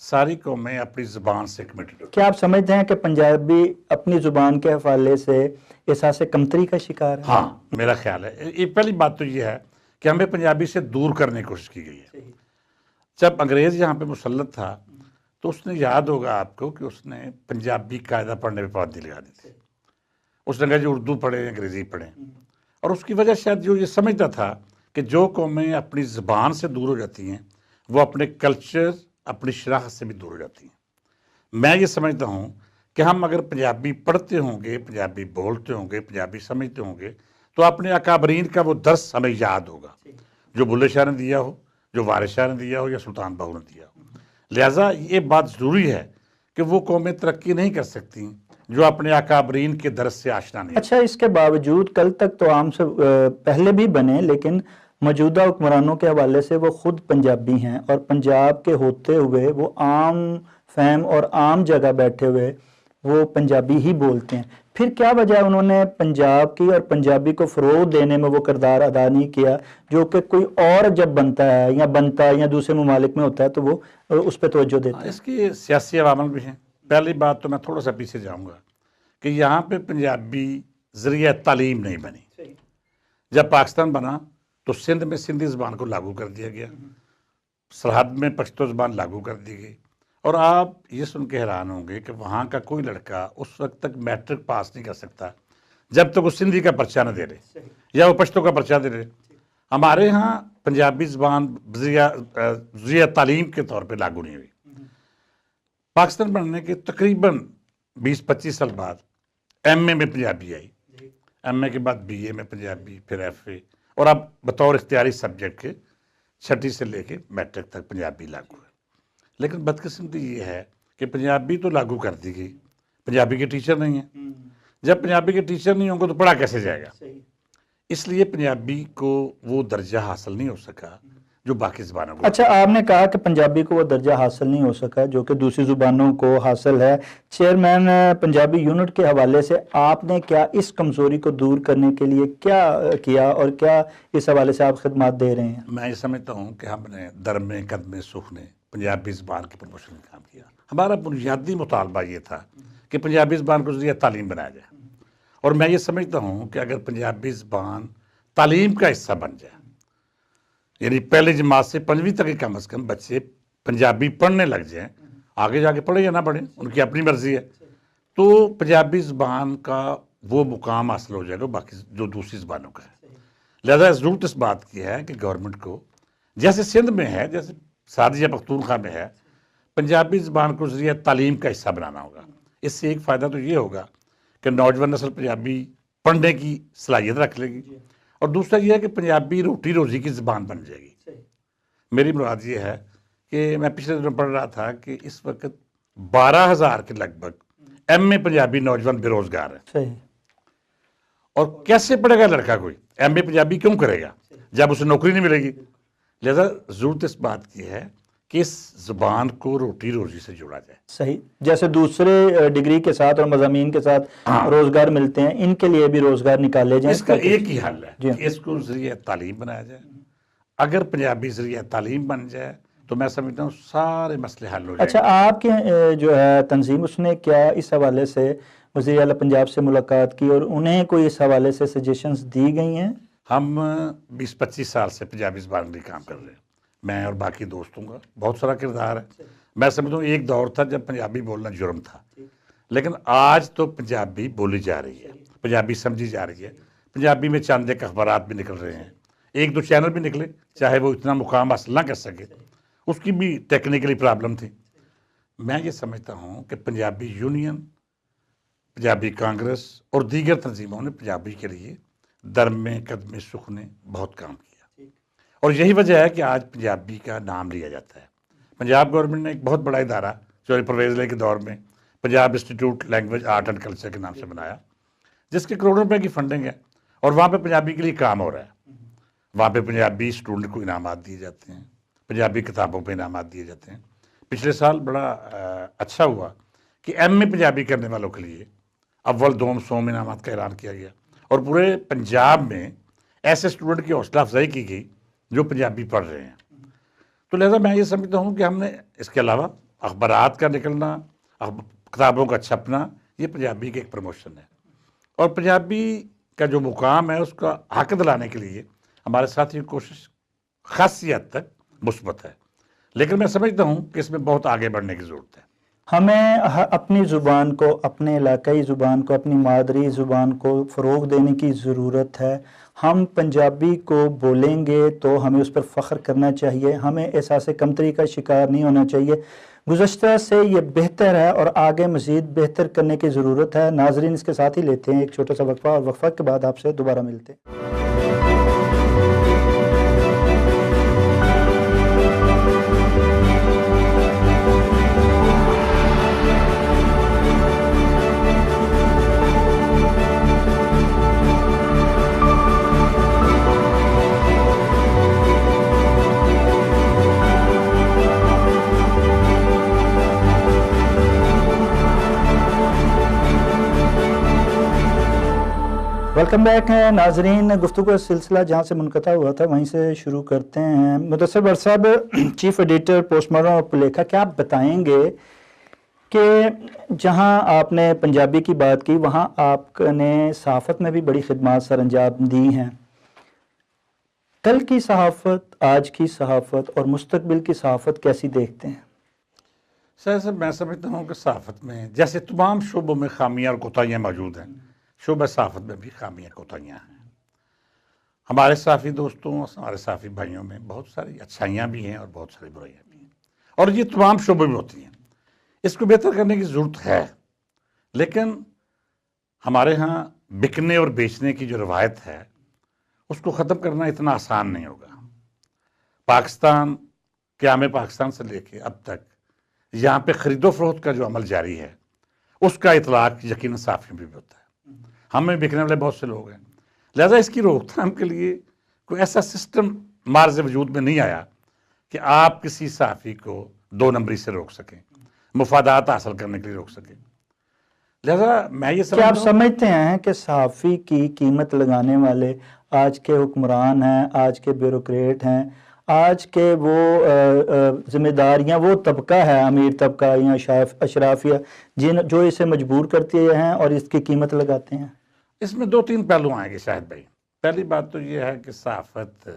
ساری قومیں اپنی زبان سے کمیٹڈ ہوتی کیا آپ سمجھتے ہیں کہ پنجابی اپنی زبان کے حوالے سے احساس کمتری کا شکار ہے؟ ہاں میرا خیال ہے یہ پہلی بات تو یہ ہے کہ ہمیں پنجابی سے دور کرنے کی کوشش کی گئی ہے. جب انگریز یہاں پہ مسلط تھا تو اس نے یاد ہوگا آپ کو کہ اس نے پنجابی قاعدہ پڑھنے پہ پابندی لگا دی تھی. اس نے کہا جو اردو پڑھیں انگریزی پڑھیں، اور اس کی وجہ شاید جو یہ سمجھتا تھا کہ جو قومیں اپنی زبان سے دور ہو جاتی ہیں وہ اپنے کلچر اپنی شناخت سے بھی دور ہو جاتی ہیں. میں یہ سمجھتا ہوں کہ ہم اگر پنجابی پڑھتے ہوں گے، پنجابی بولتے ہوں گے، پنجابی سمجھتے ہوں گے تو اپنے اکابرین کا وہ درس ہمیں یاد ہوگا جو بلے شاہ نے دیا ہو، جو وارث شاہ نے دیا ہو، یا سلطان باہو نے دیا ہو. لہٰذا یہ بات ضروری ہے کہ وہ قومیں ترقی نہیں کر سکتی جو اپنے اکابرین کے درس سے آشنا نہیں. اچھا، اس کے باوجود کل تک تو عام سے پہلے بھی بنے، لیکن موجودہ حکمرانوں کے حوالے سے وہ خود پنجابی ہیں، اور پنجاب کے ہوتے ہوئے وہ عام فہم اور عام جگہ بیٹھے ہوئے وہ پنجابی ہی بولتے ہیں. پھر کیا وجہ انہوں نے پنجاب کی اور پنجابی کو فروغ دینے میں وہ کردار ادا نہیں کیا جو کہ کوئی اور جب بنتا ہے یا دوسرے ممالک میں ہوتا ہے تو وہ اس پہ توجہ دیتے ہیں؟ اس کی سیاسی عوامل بھی ہیں. پہلی بات تو میں تھوڑا سا پیچھے جاؤں گا کہ یہاں پہ پنجابی ذریعہ تعلیم نہیں بنی. جب پاکستان بنا تو سندھ میں سندھی زبان کو لاگو کر دیا گیا، سرحد میں پشتو زبان لاگو کر دی گئی، اور آپ یہ سن کے حیران ہوں گے کہ وہاں کا کوئی لڑکا اس وقت تک میٹرک پاس نہیں کر سکتا جب تک وہ سندھی کا پرچہ نہ دے رہے یا وہ پشتو کا پرچہ دے رہے. ہمارے ہاں پنجابی زبان ذریعہ تعلیم کے طور پہ لاگو نہیں ہوئی. پاکستان بننے کے تقریباً 20-25 سال بعد ایم اے میں پنجابی آئی، ایم اے کے بعد بی اے میں پنجابی، پھر ایف اے، اور اب بطور اختیاری سبجیکٹ کے 6ٹھی سے لے کے میٹرک تک پنجابی لاگو ہے. لیکن بدقسمتی یہ ہے کہ پنجابی تو لاگو کر دی گئی، پنجابی کے ٹیچر نہیں ہیں. جب پنجابی کے ٹیچر نہیں ہوں گے تو پڑھا کیسے جائے گا؟ اس لیے پنجابی کو وہ درجہ حاصل نہیں ہو سکا جو باقی زبانوں کو. اچھا، آپ نے کہا کہ پنجابی کو وہ درجہ حاصل نہیں ہو سکا جو کہ دوسری زبانوں کو حاصل ہے. چیئرمین پنجابی یونٹ کے حوالے سے آپ نے کیا اس کمزوری کو دور کرنے کے لیے کیا کیا اور کیا اس حوالے سے آپ خدمات دے رہے ہیں؟ میں یہ سمجھتا ہوں کہ ہم نے درمے قدمے سکھ نے پنجابی زبان کی پروموشن میں کام کیا. ہمارا بنیادی مطالبہ یہ تھا کہ پنجابی زبان کو ذریعہ تعلیم بنایا جائے، اور میں یہ سمجھتا ہوں کہ اگر پنجابی زبان تعلیم کا حصہ بن جائے، یعنی پہلی جماعت سے 5ویں تک کم از کم بچے پنجابی پڑھنے لگ جائیں، آگے جا کے پڑھیں یا نہ پڑھیں ان کی اپنی مرضی ہے، تو پنجابی زبان کا وہ مقام حاصل ہو جائے گا باقی جو دوسری زبانوں کا ہے. لہذا ضرورت اس بات کی ہے کہ گورنمنٹ کو، جیسے سندھ میں ہے، جیسے سعدیہ پختونخوا میں ہے، پنجابی زبان کو ذریعہ تعلیم کا حصہ بنانا ہوگا. اس سے ایک فائدہ تو یہ ہوگا کہ نوجوان نسل پنجابی پڑھنے کی صلاحیت رکھ لے گی، اور دوسرا یہ ہے کہ پنجابی روٹی روزی کی زبان بن جائے گی. میری مراد یہ ہے کہ میں پچھلے دنوں پڑھ رہا تھا کہ اس وقت 12,000 کے لگ بھگ ایم اے پنجابی نوجوان بے روزگار ہیں. اور کیسے پڑھے گا لڑکا کوئی ایم اے پنجابی کیوں کرے گا جب اسے نوکری نہیں ملے گی؟ لہذا ضرورت اس بات کی ہے کہ اس زبان کو روٹی روزی سے جوڑا جائے. صحیح، جیسے دوسرے ڈگری کے ساتھ اور مضامین کے ساتھ روزگار ملتے ہیں، ان کے لیے بھی روزگار نکالے جائیں. اس کا ایک ہی حل ہے کہ اس کو ذریعہ تعلیم بنایا جائے. اگر پنجابی ذریعہ تعلیم بن جائے تو میں سمجھتا ہوں سارے مسئلے حل ہو جائیں. اچھا، آپ کے جو ہے تنظیم، اس نے کیا اس حوالے سے وزیر اعلیٰ پنجاب سے ملاقات کی اور انہیں کوئی اس حوالے سے سجیشنز دی گئی ہیں؟ ہم 20-25 سال سے پنجابی زبان میں کام کر رہے ہیں، میں اور باقی دوستوں کا بہت سارا کردار ہے. میں سمجھتا ہوں ایک دور تھا جب پنجابی بولنا جرم تھا، لیکن آج تو پنجابی بولی جا رہی ہے، پنجابی سمجھی جا رہی ہے. پنجابی میں چند ایک اخبارات بھی نکل رہے ہیں، 1-2 چینل بھی نکلے، چاہے وہ اتنا مقام حاصل نہ کر سکے، اس کی بھی ٹیکنیکلی پرابلم تھی. میں یہ سمجھتا ہوں کہ پنجابی یونین، پنجابی کانگریس اور دیگر تنظیموں نے پنجابی کے لیے درمے قدمے سکھ نے بہت کام کیا، اور یہی وجہ ہے کہ آج پنجابی کا نام لیا جاتا ہے. پنجاب گورنمنٹ نے ایک بہت بڑا ادارہ جو پرویز علی کے دور میں Punjab institute language art and culture کے نام سے بنایا، جس کے کروڑوں روپے کی فنڈنگ ہے، اور وہاں پہ پنجابی کے لیے کام ہو رہا ہے. وہاں پہ پنجابی اسٹوڈنٹ کو انعامات دیے جاتے ہیں، پنجابی کتابوں پہ انعامات دیے جاتے ہیں. پچھلے سال بڑا اچھا ہوا کہ ایم اے پنجابی کرنے والوں کے لیے اول دوم سوم انعامات کا اعلان کیا گیا، اور پورے پنجاب میں ایسے اسٹوڈنٹ کی حوصلہ افزائی کی گئی جو پنجابی پڑھ رہے ہیں. تو لہذا میں یہ سمجھتا ہوں کہ ہم نے اس کے علاوہ اخبارات کا نکلنا، کتابوں کا چھپنا، یہ پنجابی کی ایک پروموشن ہے، اور پنجابی کا جو مقام ہے اس کا حق دلانے کے لیے ہمارے ساتھی کی کوشش خاصی حد تک مثبت ہے، لیکن میں سمجھتا ہوں کہ اس میں بہت آگے بڑھنے کی ضرورت ہے۔ ہمیں اپنی زبان کو، اپنے علاقائی زبان کو، اپنی مادری زبان کو فروغ دینے کی ضرورت ہے۔ ہم پنجابی کو بولیں گے تو ہمیں اس پر فخر کرنا چاہیے، ہمیں احساس کمتری کا شکار نہیں ہونا چاہیے۔ گزشتہ سے یہ بہتر ہے اور آگے مزید بہتر کرنے کی ضرورت ہے۔ ناظرین، اس کے ساتھ ہی لیتے ہیں ایک چھوٹا سا وقفہ، اور وقفہ کے بعد آپ سے دوبارہ ملتے ہیں۔ ویلکم بیک ہے ناظرین، گفتگو کا سلسلہ جہاں سے منقطع ہوا تھا وہیں سے شروع کرتے ہیں۔ مدثر بٹ صاحب، چیف ایڈیٹر پوسٹ ماڈرن اور پولیکھا، کیا آپ بتائیں گے کہ جہاں آپ نے پنجابی کی بات کی وہاں آپ نے صحافت میں بھی بڑی خدمات سر انجام دی ہیں، کل کی صحافت، آج کی صحافت اور مستقبل کی صحافت کیسی دیکھتے ہیں؟ صاحب، میں سمجھتا ہوں کہ صحافت میں جیسے تمام شعبوں میں خامیاں اور کوتاہیاں موجود ہیں، شعبہ صحافت میں بھی خامیاں کوتاہیاں ہیں۔ ہمارے صحافی دوستوں، ہمارے صحافی بھائیوں میں بہت ساری اچھائیاں بھی ہیں اور بہت ساری برائیاں بھی ہیں، اور یہ تمام شعبوں میں ہوتی ہیں۔ اس کو بہتر کرنے کی ضرورت ہے، لیکن ہمارے ہاں بکنے اور بیچنے کی جو روایت ہے اس کو ختم کرنا اتنا آسان نہیں ہوگا۔ پاکستان، قیام پاکستان سے لے کے اب تک یہاں پہ خرید و فروخت کا جو عمل جاری ہے اس کا اطلاق یقیناً صحافیوں پہ بھی ہوتا ہے۔ ہم میں بکنے والے بہت سے لوگ ہیں، لہذا اس کی روک تھام کے لیے کوئی ایسا سسٹم مارز وجود میں نہیں آیا کہ آپ کسی صحافی کو دو نمبری سے روک سکیں، مفادات حاصل کرنے کے لیے روک سکیں۔ لہذا میں یہ کیا آپ سمجھتے ہیں کہ صحافی کی قیمت لگانے والے آج کے حکمران ہیں، آج کے بیوروکریٹ ہیں، آج کے وہ ذمہ داریاں، وہ طبقہ ہے، امیر طبقہ یا اشرافیہ، جو اسے مجبور کرتے ہیں اور اس کی قیمت لگاتے ہیں؟ اس میں دو تین پہلو آئیں گے شاہد بھائی۔ پہلی بات تو یہ ہے کہ صحافت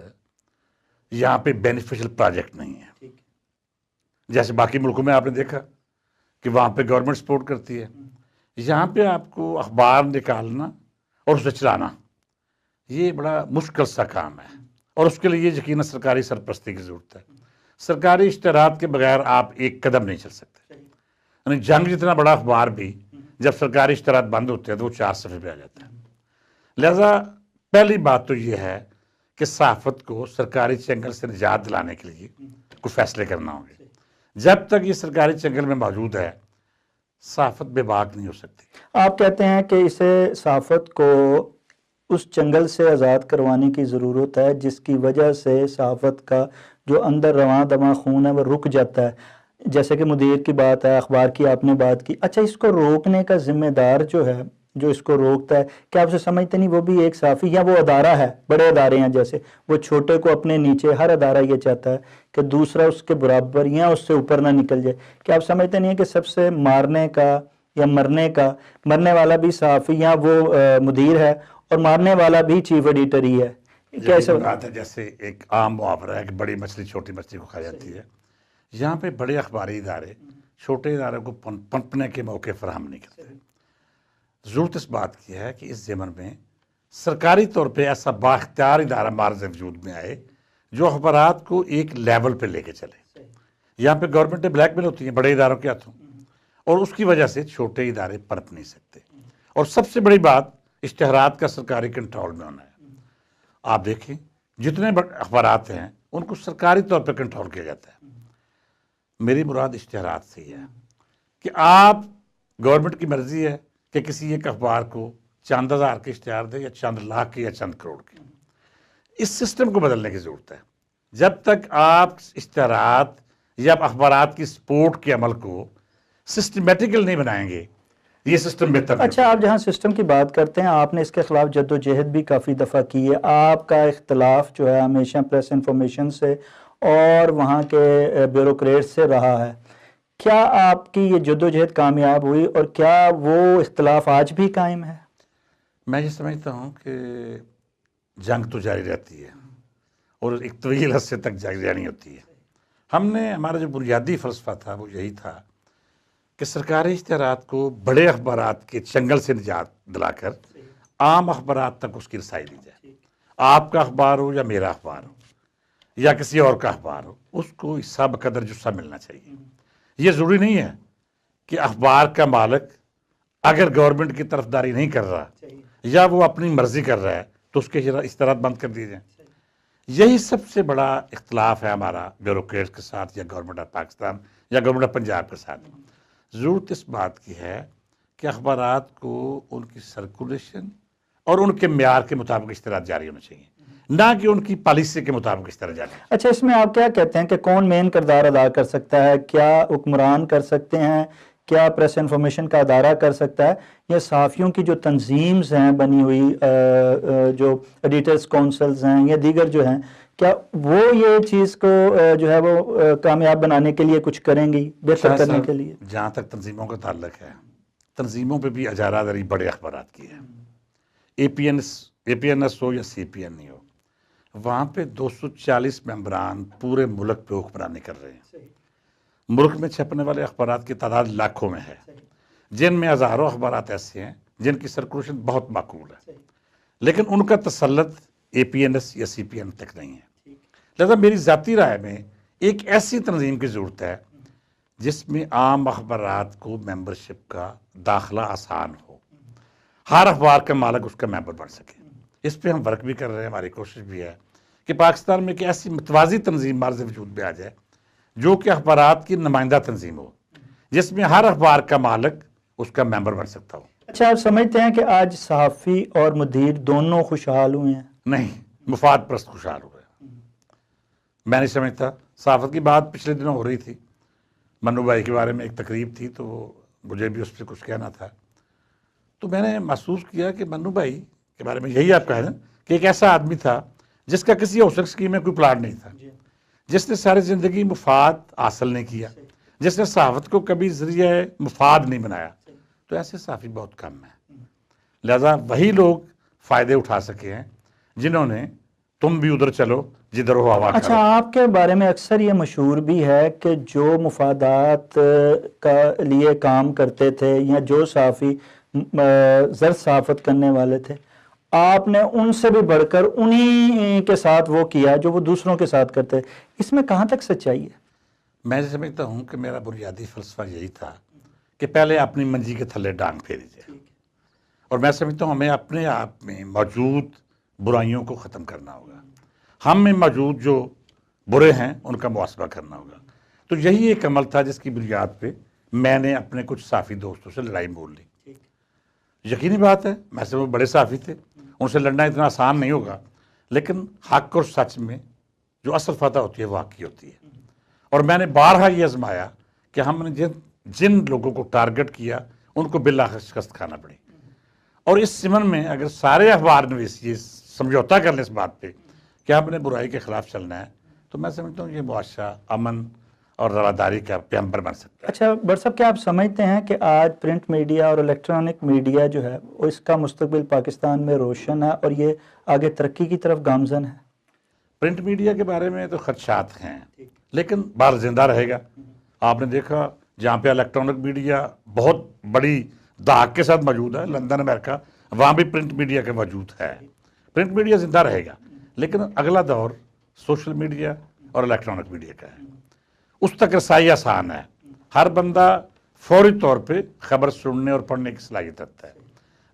یہاں پہ بینیفیشل پروجیکٹ نہیں ہے، جیسے باقی ملکوں میں آپ نے دیکھا کہ وہاں پہ گورنمنٹ سپورٹ کرتی ہے، یہاں پہ آپ کو اخبار نکالنا اور اسے چلانا یہ بڑا مشکل سا کام ہے، اور اس کے لیے یقیناً سرکاری سرپرستی کی ضرورت ہے۔ سرکاری اشتہارات کے بغیر آپ ایک قدم نہیں چل سکتے، یعنی جنگ جتنا بڑا اخبار بھی جب سرکاری اشتہارات بند ہوتے ہیں تو وہ 4 صفحے پہ آ جاتا ہے۔ لہذا پہلی بات تو یہ ہے کہ صحافت کو سرکاری چنگل سے نجات دلانے کے لیے کچھ فیصلے کرنا ہوں گے۔ جب تک یہ سرکاری چنگل میں موجود ہے صحافت بے باک نہیں ہو سکتی۔ آپ کہتے ہیں کہ اسے صحافت کو اس چنگل سے آزاد کروانے کی ضرورت ہے جس کی وجہ سے صحافت کا جو اندر رواں دواں خون ہے وہ رک جاتا ہے، جیسے کہ مدیر کی بات ہے، اخبار کی آپ نے بات کی۔ اچھا، اس کو روکنے کا ذمہ دار جو ہے، جو اس کو روکتا ہے، کیا آپ اسے سمجھتے نہیں وہ بھی ایک صحافی یا وہ ادارہ ہے؟ بڑے ادارے ہیں جیسے، وہ چھوٹے کو اپنے نیچے، ہر ادارہ یہ چاہتا ہے کہ دوسرا اس کے برابر یا اس سے اوپر نہ نکل جائے۔ کیا آپ سمجھتے نہیں ہیں کہ سب سے مارنے کا یا مرنے والا بھی صحافی یا وہ مدیر ہے، اور مارنے والا بھی چیف ایڈیٹر ہی ہے؟ کیسے بات ہے، جیسے ایک عام محاورہ ہے کہ بڑی مچھلی چھوٹی مچھلی کو کھا جاتی ہے۔ یہاں پہ بڑے اخباری ادارے چھوٹے اداروں کو پنپنے کے موقع فراہم نہیں کرتے۔ ضرورت اس بات کی ہے کہ اس ضمن میں سرکاری طور پہ ایسا بااختیار ادارہ مارز وجود میں آئے جو اخبارات کو ایک لیول پہ لے کے چلے۔ یہاں پہ گورنمنٹیں بلیک میل ہوتی ہیں بڑے اداروں کے ہاتھوں، اور اس کی وجہ سے چھوٹے ادارے پنپ نہیں سکتے۔ اور سب سے بڑی بات اشتہارات کا سرکاری کنٹرول میں ہونا ہے۔ آپ دیکھیں جتنے اخبارات ہیں ان کو سرکاری طور پہ کنٹرول کیا جاتا ہے۔ میری مراد اشتہارات سے یہ ہے کہ آپ، گورنمنٹ کی مرضی ہے کہ کسی ایک اخبار کو چند ہزار کے اشتہار دے یا چند لاکھ کے یا چند کروڑ کے۔ اس سسٹم کو بدلنے کی ضرورت ہے۔ جب تک آپ اشتہارات یا اخبارات کی سپورٹ کے عمل کو سسٹمیٹیکل نہیں بنائیں گے یہ سسٹم بہتر نہیں۔ اچھا، آپ جہاں سسٹم کی بات کرتے ہیں، آپ نے اس کے خلاف جد و جہد بھی کافی دفعہ کی ہے۔ آپ کا اختلاف جو ہے ہمیشہ پریس انفارمیشن سے اور وہاں کے بیوروکریٹ سے رہا ہے۔ کیا آپ کی یہ جدوجہد کامیاب ہوئی اور کیا وہ اختلاف آج بھی قائم ہے؟ میں یہ سمجھتا ہوں کہ جنگ تو جاری رہتی ہے اور ایک طویل عرصے تک جاری ہوتی ہے. ہم نے ہمارا جو بنیادی فلسفہ تھا وہ یہی تھا کہ سرکاری اشتہارات کو بڑے اخبارات کے چنگل سے نجات دلا کر عام اخبارات تک اس کی رسائی دی جائے. آپ کا اخبار ہو یا میرا اخبار ہو یا کسی اور کا اخبار ہو، اس کو حصہ بقدر جسہ ملنا چاہیے. یہ ضروری نہیں ہے کہ اخبار کا مالک اگر گورنمنٹ کی طرفداری نہیں کر رہا یا وہ اپنی مرضی کر رہا ہے تو اس کے اشتہارات بند کر دیے جائیں. یہی سب سے بڑا اختلاف ہے ہمارا بیوروکریٹس کے ساتھ یا گورنمنٹ آف پاکستان یا گورنمنٹ آف پنجاب کے ساتھ. ضرورت اس بات کی ہے کہ اخبارات کو ان کی سرکولیشن اور ان کے معیار کے مطابق اشتہارات جاری ہونے چاہیے، نہ کہ ان کی پالیسی کے مطابق اشتہار جاری. اچھا، اس میں آپ کیا کہتے ہیں کہ کون مین کردار ادا کر سکتا ہے؟ کیا حکمران کر سکتے ہیں؟ کیا پریس انفارمیشن کا ادارہ کر سکتا ہے؟ یا صحافیوں کی جو تنظیمز ہیں بنی ہوئی، جو ایڈیٹرز کونسلز ہیں یا دیگر جو ہیں، کیا وہ یہ چیز کو جو ہے وہ کامیاب بنانے کے لیے کچھ کریں گی، بہتر کرنے کے لیے؟ جہاں تک تنظیموں کا تعلق ہے، تنظیموں پہ بھی اجارہ داری بڑے اخبارات کی ہے. اے پی این ایس ہو یا سی پی این ای ہو، وہاں پہ 240 ممبران پورے ملک پہ حکمرانی کر رہے ہیں. ملک میں چھپنے والے اخبارات کی تعداد لاکھوں میں ہے، جن میں ہزاروں اخبارات ایسے ہیں جن کی سرکولیشن بہت معقول ہے، لیکن ان کا تسلط اے پی این ایس یا سی پی این تک نہیں ہے. لہذا میری ذاتی رائے میں ایک ایسی تنظیم کی ضرورت ہے جس میں عام اخبارات کو ممبرشپ کا داخلہ آسان ہو، ہر اخبار کا مالک اس کا ممبر بن سکے. اس پہ ہم ورک بھی کر رہے ہیں. ہماری کوشش بھی ہے کہ پاکستان میں ایک ایسی متوازی تنظیم عرض وجود میں آ جائے جو کہ اخبارات کی نمائندہ تنظیم ہو، جس میں ہر اخبار کا مالک اس کا ممبر بن سکتا ہو. اچھا، آپ سمجھتے ہیں کہ آج صحافی اور مدیر دونوں خوشحال ہوئے ہیں؟ نہیں، مفاد پرست خوشحال ہوئے. میں نہیں سمجھتا. صحافت کی بات پچھلے دنوں ہو رہی تھی، منو بھائی کے بارے میں ایک تقریب تھی تو مجھے بھی اس پہ کچھ کہنا تھا. تو میں نے محسوس کیا کہ منو بھائی کے بارے میں یہی آپ کہہ دیں کہ ایک ایسا آدمی تھا جس کا کسی ہاؤسنگ اسکیم میں کوئی پلاٹ نہیں تھا، جس نے ساری زندگی مفاد حاصل نہیں کیا، جس نے صحافت کو کبھی ذریعہ مفاد نہیں بنایا. تو ایسے صحافی بہت کم ہیں. لہذا وہی لوگ فائدے اٹھا سکے ہیں جنہوں نے تم بھی ادھر چلو جدھر ہو ہوا. اچھا، آپ کے بارے میں اکثر یہ مشہور بھی ہے کہ جو مفادات کا لیے کام کرتے تھے یا جو صحافی زرد صحافت کرنے والے تھے، آپ نے ان سے بھی بڑھ کر انہی کے ساتھ وہ کیا جو وہ دوسروں کے ساتھ کرتے. اس میں کہاں تک سچائی ہے؟ میں سمجھتا ہوں کہ میرا بنیادی فلسفہ یہی تھا کہ پہلے اپنی منجی کے تھلے ڈانگ پھیری جائے، اور میں سمجھتا ہوں ہمیں اپنے آپ میں موجود برائیوں کو ختم کرنا ہوگا. ہم میں موجود جو برے ہیں ان کا محاسبہ کرنا ہوگا. تو یہی ایک عمل تھا جس کی بنیاد پہ میں نے اپنے کچھ صحافی دوستوں سے لڑائی مول لی. یقینی بات ہے میں سے وہ بڑے صحافی تھے، ان سے لڑنا اتنا آسان نہیں ہوگا، لیکن حق اور سچ میں جو اصل فتح ہوتی ہے وہ حق کی ہوتی ہے. اور میں نے بارہا یہ آزمایا کہ ہم نے جن لوگوں کو ٹارگٹ کیا ان کو بالآخر شکست کھانا پڑی. اور اس سمن میں اگر سارے اخبار نویس یہ سمجھوتا کر لیں اس بات پہ کہ ہم نے برائی کے خلاف چلنا ہے، تو میں سمجھتا ہوں یہ معاشرہ امن اور رواداری کا پیمبر بن سکتا ہے. اچھا بٹ صاحب، کیا آپ سمجھتے ہیں کہ آج پرنٹ میڈیا اور الیکٹرانک میڈیا جو ہے وہ اس کا مستقبل پاکستان میں روشن ہے اور یہ آگے ترقی کی طرف گامزن ہے؟ پرنٹ میڈیا کے بارے میں تو خدشات ہیں، لیکن بار زندہ رہے گا. آپ نے دیکھا جہاں پہ الیکٹرانک میڈیا بہت بڑی دھاک کے ساتھ موجود ہے، لندن، امریکہ، وہاں بھی پرنٹ میڈیا کا موجود ہے. پرنٹ میڈیا زندہ رہے گا، لیکن اگلا دور سوشل میڈیا اور الیکٹرانک میڈیا کا ہے. اس تک رسائی آسان ہے، ہر بندہ فوری طور پہ خبر سننے اور پڑھنے کی صلاحیت رکھتا ہے.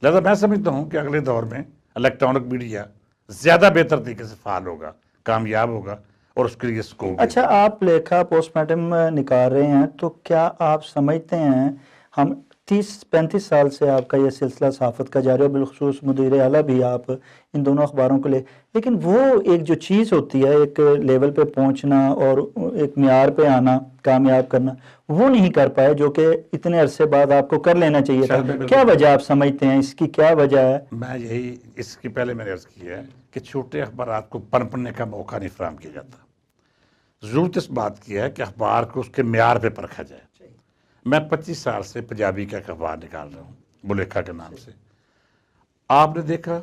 لہذا میں سمجھتا ہوں کہ اگلے دور میں الیکٹرانک میڈیا زیادہ بہتر طریقے سے فعال ہوگا، کامیاب ہوگا، اور اس کے لیے اسکوپ. اچھا، آپ لیکھا پوسٹ مارٹم نکال رہے ہیں، تو کیا آپ سمجھتے ہیں، ہم 30-35 سال سے آپ کا یہ سلسلہ صحافت کا جاری ہے، بالخصوص مدیر اعلیٰ بھی آپ ان دونوں اخباروں کو لیکن وہ ایک جو چیز ہوتی ہے ایک لیول پہ پہنچنا اور ایک معیار پہ آنا، کامیاب کرنا، وہ نہیں کر پائے جو کہ اتنے عرصے بعد آپ کو کر لینا چاہیے تھا. کیا وجہ آپ سمجھتے ہیں، اس کی کیا وجہ ہے؟ میں یہی اس کی پہلے میں نے عرض کی ہے کہ چھوٹے اخبارات کو پنپنے کا موقع نہیں فراہم کیا جاتا. ضرورت اس بات کی ہے کہ اخبار کو اس کے معیار پہ پرکھا جائے. میں 25 سال سے پنجابی کا ایک اخبار نکال رہا ہوں بلیکھا کے نام سے. آپ نے دیکھا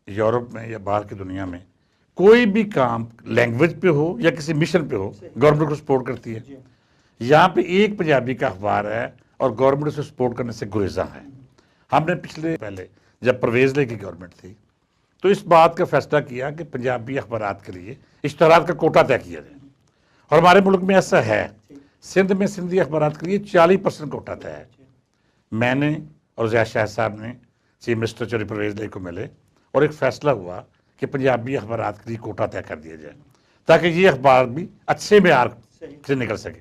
یورپ میں یا باہر کی دنیا میں کوئی بھی کام لینگویج پہ ہو یا کسی مشن پہ ہو گورنمنٹ کو سپورٹ کرتی ہے. یہاں پہ ایک پنجابی کا اخبار ہے اور گورنمنٹ سے سپورٹ کرنے سے گریزاں ہے. ہم نے پہلے جب پرویز لے کی گورنمنٹ تھی تو اس بات کا فیصلہ کیا کہ پنجابی اخبارات کے لیے اشتہارات کا کوٹا طے کیا جائے. اور ہمارے ملک میں ایسا ہے، سندھ میں سندھی اخبارات کے لیے 40% کوٹا طے ہے. میں نے اور ضیاء شاہ صاحب نے چیف منسٹر چودھری پرویز لے کو ملے اور ایک فیصلہ ہوا کہ پنجابی اخبارات کے لیے کوٹا طے کر دیا جائے تاکہ یہ اخبار بھی اچھے معیار سے نکل سکے.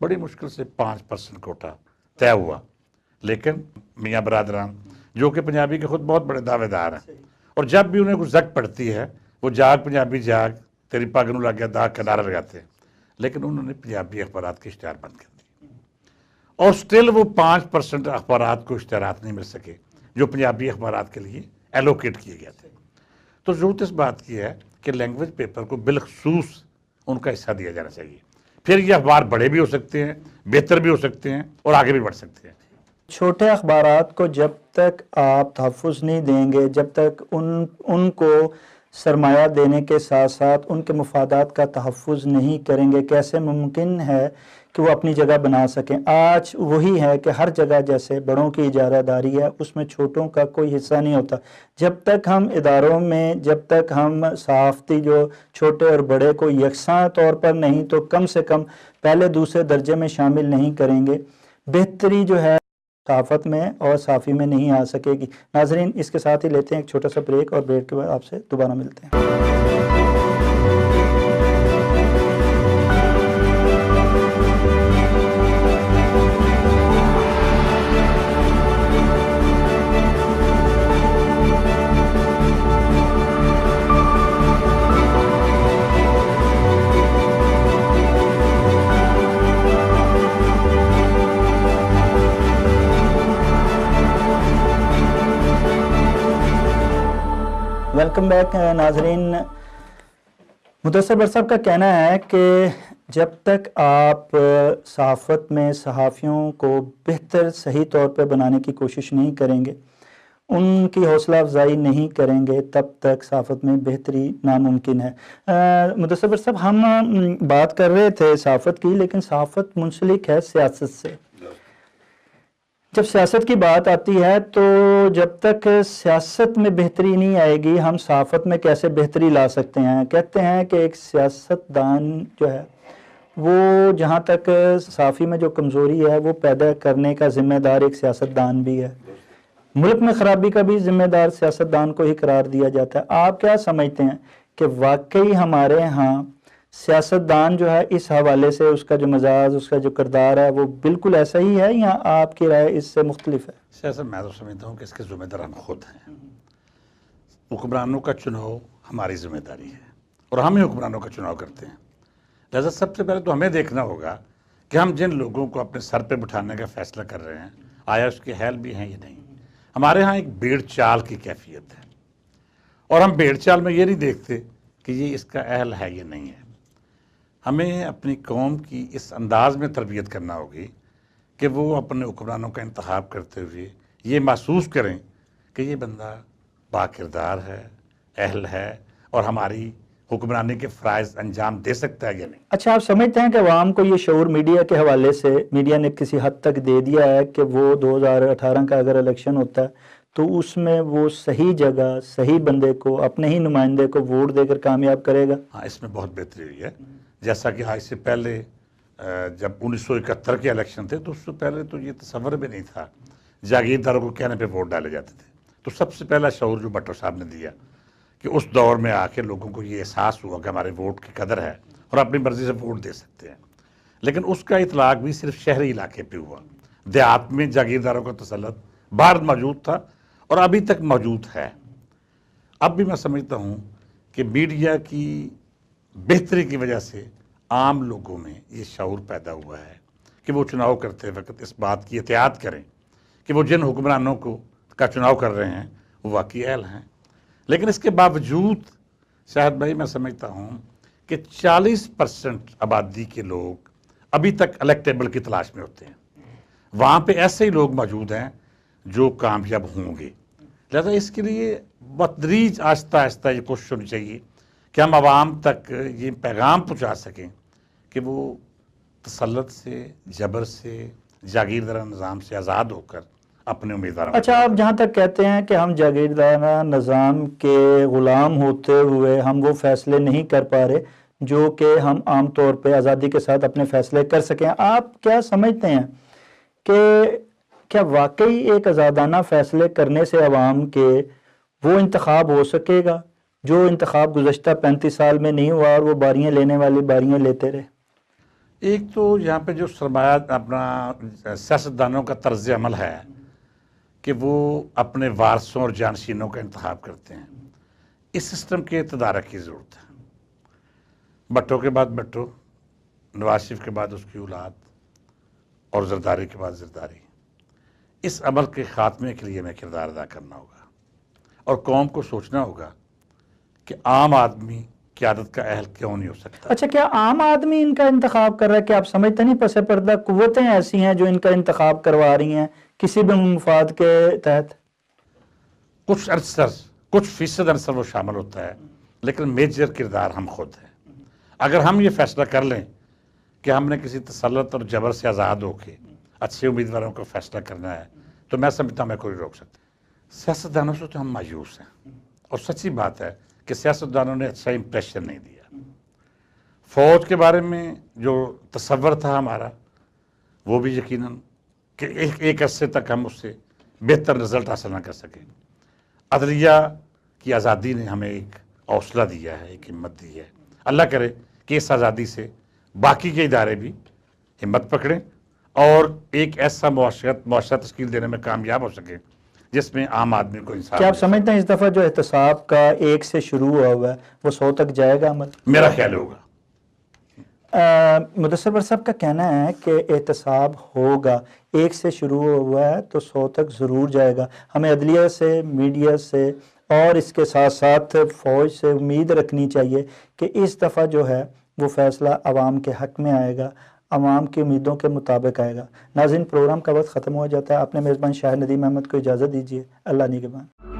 بڑی مشکل سے 5% کوٹا طے ہوا، لیکن میاں برادران جو کہ پنجابی کے خود بہت بڑے دعوے دار ہیں، اور جب بھی انہیں کوئی زک پڑتی ہے وہ جاگ پنجابی جاگ تیری پگ نو لگ گیا داغ کا نعرہ لگاتے ہیں، لیکن انہوں نے پنجابی اخبارات کے اشتہار بند کر دیے. اور سٹل وہ 5% اخبارات کو اشتہارات نہیں مل سکے جو پنجابی اخبارات کے لیے ایلوکیٹ کیے گئے تھے. تو ضرورت اس بات کی ہے کہ لینگویج پیپر کو بالخصوص ان کا حصہ دیا جانا چاہیے. پھر یہ اخبار بڑے بھی ہو سکتے ہیں، بہتر بھی ہو سکتے ہیں اور آگے بھی بڑھ سکتے ہیں. چھوٹے اخبارات کو جب تک آپ تحفظ نہیں دیں گے، جب تک ان کو سرمایہ دینے کے ساتھ ساتھ ان کے مفادات کا تحفظ نہیں کریں گے، کیسے ممکن ہے کہ وہ اپنی جگہ بنا سکیں؟ آج وہی ہے کہ ہر جگہ جیسے بڑوں کی اجارہ داری ہے، اس میں چھوٹوں کا کوئی حصہ نہیں ہوتا. جب تک ہم اداروں میں، جب تک ہم صحافتی جو چھوٹے اور بڑے کو یکساں طور پر نہیں تو کم سے کم پہلے دوسرے درجے میں شامل نہیں کریں گے، بہتری جو ہے صحافت میں اور صحافی میں نہیں آ سکے گی. ناظرین، اس کے ساتھ ہی لیتے ہیں ایک چھوٹا سا بریک اور بریک کے بعد آپ سے دوبارہ ملتے ہیں. ویلکم بیک ناظرین. مدثر بٹ صاحب کا کہنا ہے کہ جب تک آپ صحافت میں صحافیوں کو بہتر صحیح طور پہ بنانے کی کوشش نہیں کریں گے، ان کی حوصلہ افزائی نہیں کریں گے، تب تک صحافت میں بہتری ناممکن ہے. مدثر بٹ صاحب، ہم بات کر رہے تھے صحافت کی، لیکن صحافت منسلک ہے سیاست سے. جب سیاست کی بات آتی ہے تو جب تک سیاست میں بہتری نہیں آئے گی، ہم صحافت میں کیسے بہتری لا سکتے ہیں؟ کہتے ہیں کہ ایک سیاست دان جو ہے وہ جہاں تک صحافی میں جو کمزوری ہے وہ پیدا کرنے کا ذمہ دار ایک سیاست دان بھی ہے. ملک میں خرابی کا بھی ذمہ دار سیاست دان کو ہی قرار دیا جاتا ہے. آپ کیا سمجھتے ہیں کہ واقعی ہمارے ہاں سیاست دان جو ہے اس حوالے سے اس کا جو مزاج، اس کا جو کردار ہے وہ بالکل ایسا ہی ہے یا آپ کی رائے اس سے مختلف ہے؟ سیاست میں تو سمجھتا ہوں کہ اس کے ذمہ دار ہم خود ہیں. حکمرانوں کا چناؤ ہماری ذمہ داری ہے اور ہم ہی حکمرانوں کا چناؤ کرتے ہیں. لہذا سب سے پہلے تو ہمیں دیکھنا ہوگا کہ ہم جن لوگوں کو اپنے سر پہ بٹھانے کا فیصلہ کر رہے ہیں آیا اس کے اہل بھی ہیں یا نہیں. ہمارے ہاں ایک بھیڑ چال کی کیفیت ہے اور ہم بھیڑ چال میں یہ نہیں دیکھتے کہ یہ اس کا اہل ہے یا نہیں ہے. ہمیں اپنی قوم کی اس انداز میں تربیت کرنا ہوگی کہ وہ اپنے حکمرانوں کا انتخاب کرتے ہوئے یہ محسوس کریں کہ یہ بندہ با کردار ہے، اہل ہے اور ہماری حکمرانی کے فرائض انجام دے سکتا ہے یا نہیں. اچھا، آپ سمجھتے ہیں کہ عوام کو یہ شعور میڈیا کے حوالے سے میڈیا نے کسی حد تک دے دیا ہے کہ وہ 2018 کا اگر الیکشن ہوتا ہے تو اس میں وہ صحیح جگہ صحیح بندے کو، اپنے ہی نمائندے کو ووٹ دے کر کامیاب کرے گا؟ ہاں، اس میں بہت بہتری ہوئی ہے. جیسا کہ آج سے پہلے جب 1971 کے الیکشن تھے تو اس سے پہلے تو یہ تصور بھی نہیں تھا، جاگیرداروں کو کہنے پہ ووٹ ڈالے جاتے تھے. تو سب سے پہلا شعور جو بٹر صاحب نے دیا کہ اس دور میں آ کے لوگوں کو یہ احساس ہوا کہ ہمارے ووٹ کی قدر ہے اور اپنی مرضی سے ووٹ دے سکتے ہیں. لیکن اس کا اطلاق بھی صرف شہری علاقے پہ ہوا. دیہات میں جاگیرداروں کا تسلط باہر موجود تھا اور ابھی تک موجود ہے. اب بھی میں سمجھتا ہوں کہ میڈیا کی بہتری کی وجہ سے عام لوگوں میں یہ شعور پیدا ہوا ہے کہ وہ چناؤ کرتے وقت اس بات کی احتیاط کریں کہ وہ جن حکمرانوں کا چناؤ کر رہے ہیں وہ واقعی اہل ہیں. لیکن اس کے باوجود شاہد بھائی میں سمجھتا ہوں کہ 40% آبادی کے لوگ ابھی تک الیکٹیبل کی تلاش میں ہوتے ہیں. وہاں پہ ایسے ہی لوگ موجود ہیں جو کامیاب ہوں گے. لہذا اس کے لیے بتدریج آہستہ آہستہ یہ کوشش ہونی چاہیے کہ ہم عوام تک یہ پیغام پہنچا سکیں کہ وہ تسلط سے، جبر سے، جاگیردارہ نظام سے آزاد ہو کر اپنے امیدواروں. اچھا، آپ جہاں تک کہتے ہیں کہ ہم جاگیردارہ نظام کے غلام ہوتے ہوئے ہم وہ فیصلے نہیں کر پا رہے جو کہ ہم عام طور پہ آزادی کے ساتھ اپنے فیصلے کر سکیں، آپ کیا سمجھتے ہیں کہ کیا واقعی ایک آزادانہ فیصلے کرنے سے عوام کے وہ انتخاب ہو سکے گا جو انتخاب گزشتہ 35 سال میں نہیں ہوا اور وہ باریاں لینے والی باریاں لیتے رہے؟ ایک تو یہاں پہ جو سرمایہ اپنا سیاستدانوں کا طرز عمل ہے کہ وہ اپنے وارثوں اور جانشینوں کا انتخاب کرتے ہیں. اس سسٹم کے تدارک کی ضرورت ہے. بھٹو کے بعد بھٹو، نواز شریف کے بعد اس کی اولاد، اور زرداری کے بعد زرداری. اس عمل کے خاتمے کے لیے ہمیں کردار ادا کرنا ہوگا اور قوم کو سوچنا ہوگا کہ عام آدمی قیادت کا اہل کیوں نہیں ہو سکتا. اچھا، کیا عام آدمی ان کا انتخاب کر رہا ہے کہ آپ سمجھتے نہیں پس پردہ قوتیں ایسی ہیں جو ان کا انتخاب کروا رہی ہیں کسی بھی مفاد کے تحت؟ کچھ عنصر، کچھ فیصد عنصر وہ شامل ہوتا ہے، لیکن میجر کردار ہم خود ہیں. اگر ہم یہ فیصلہ کر لیں کہ ہم نے کسی تسلط اور جبر سے آزاد ہو کے اچھے امیدواروں کا فیصلہ کرنا ہے تو میں سمجھتا ہوں میں کوئی روک سکتا. سیاستدانوں سے تو ہم مایوس ہیں، اور سچی بات ہے کہ سیاستدانوں نے اچھا امپریشن نہیں دیا. فوج کے بارے میں جو تصور تھا ہمارا وہ بھی یقیناً کہ ایک عرصے تک ہم اس سے بہتر رزلٹ حاصل نہ کر سکے. عدلیہ کی آزادی نے ہمیں ایک حوصلہ دیا ہے، ایک ہمت دی ہے. اللہ کرے کہ اس آزادی سے باقی کے ادارے بھی ہمت پکڑیں اور ایک ایسا معاشرہ تشکیل دینے میں کامیاب ہو سکے جس میں عام آدمی کو انصاف. کیا آپ سمجھتے ہیں اس دفعہ جو احتساب کا 1 سے شروع ہوا ہے وہ 100 تک جائے گا عمل؟ میرا خیال ہوگا. مدثر صاحب کا کہنا ہے کہ احتساب ہوگا، 1 سے شروع ہوا ہے تو 100 تک ضرور جائے گا. ہمیں عدلیہ سے، میڈیا سے اور اس کے ساتھ ساتھ فوج سے امید رکھنی چاہیے کہ اس دفعہ جو ہے وہ فیصلہ عوام کے حق میں آئے گا، عوام کی امیدوں کے مطابق آئے گا. ناظرین، پروگرام کا وقت ختم ہو جاتا ہے. اپنے میزبان شاہد ندیم احمد کو اجازت دیجیے. اللہ نگہبان.